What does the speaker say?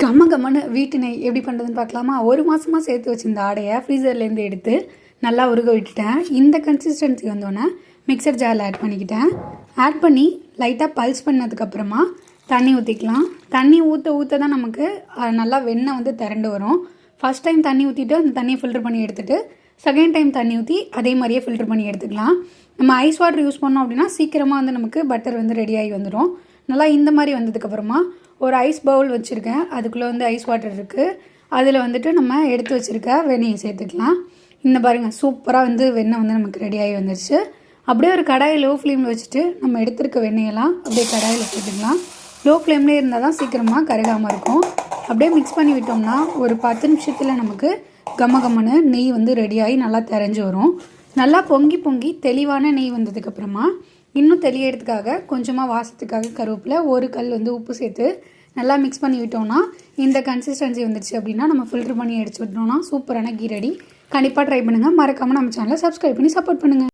கம்ம கம்மன்னு வீட்டு நெய் எப்படி பண்ணுறதுன்னு பார்க்கலாமா? ஒரு மாதமாக சேர்த்து வச்சிருந்த ஆடையை ஃப்ரீசர்லேருந்து எடுத்து நல்லா உருக விட்டுட்டேன். இந்த கன்சிஸ்டன்சி வந்தோடனே மிக்சர் ஜாரில் ஆட் பண்ணிக்கிட்டேன். ஆட் பண்ணி லைட்டாக பல்ஸ் பண்ணதுக்கப்புறமா தண்ணி ஊற்றிக்கலாம். தண்ணி ஊற்ற தான் நமக்கு நல்லா வெண்ணெய் வந்து திரண்டு வரும். ஃபஸ்ட் டைம் தண்ணி ஊற்றிட்டு அந்த தண்ணியை ஃபில்டர் பண்ணி எடுத்துகிட்டு செகண்ட் டைம் தண்ணி ஊற்றி அதே மாதிரியே ஃபில்டர் பண்ணி எடுத்துக்கலாம். நம்ம ஐஸ் வாட்டர் யூஸ் பண்ணோம் அப்படின்னா சீக்கிரமாக வந்து நமக்கு பட்டர் வந்து ரெடியாகி வந்துடும். நல்லா இந்த மாதிரி வந்ததுக்கப்புறமா ஒரு ஐஸ் பவுல் வச்சுருக்கேன். அதுக்குள்ளே வந்து ஐஸ் வாட்டர் இருக்குது. அதில் வந்துட்டு நம்ம எடுத்து வச்சுருக்க வெண்ணெயை சேர்த்துக்கலாம். இந்த பாருங்கள், சூப்பராக வந்து வெண்ணெய் வந்து நமக்கு ரெடியாகி வந்துடுச்சு. அப்படியே ஒரு கடாயை லோ ஃப்ளேமில் வச்சுட்டு நம்ம எடுத்துருக்க வெண்ணெயெல்லாம் அப்படியே கடாயில் சேர்த்துக்கலாம். லோ ஃப்ளேம்லேயே இருந்தால் தான் சீக்கிரமாக கருகாமல் இருக்கும். அப்படியே மிக்ஸ் பண்ணி விட்டோம்னா ஒரு 10 நிமிஷத்தில் நமக்கு கம்மன்னு நெய் வந்து ரெடியாகி நல்லா தெரிஞ்சு வரும். நல்லா பொங்கி தெளிவான நெய் வந்ததுக்கப்புறமா இன்னும் தெளியறதுக்காக கொஞ்சமாக வாசத்துக்காக கருவேப்பிலை, ஒரு கல் வந்து உப்பு சேர்த்து நல்லா மிக்ஸ் பண்ணி விட்டோம்னா இந்த கன்சிஸ்டன்சி வந்துடுச்சு அப்படின்னா நம்ம ஃபில்டர் பண்ணி எடுத்து விட்டோம்னா சூப்பரான கீ ரெடி. கண்டிப்பாக ட்ரை பண்ணுங்கள். மறக்காமல் நம்ம சேனலை சப்ஸ்கிரைப் பண்ணி சப்போர்ட் பண்ணுங்கள்.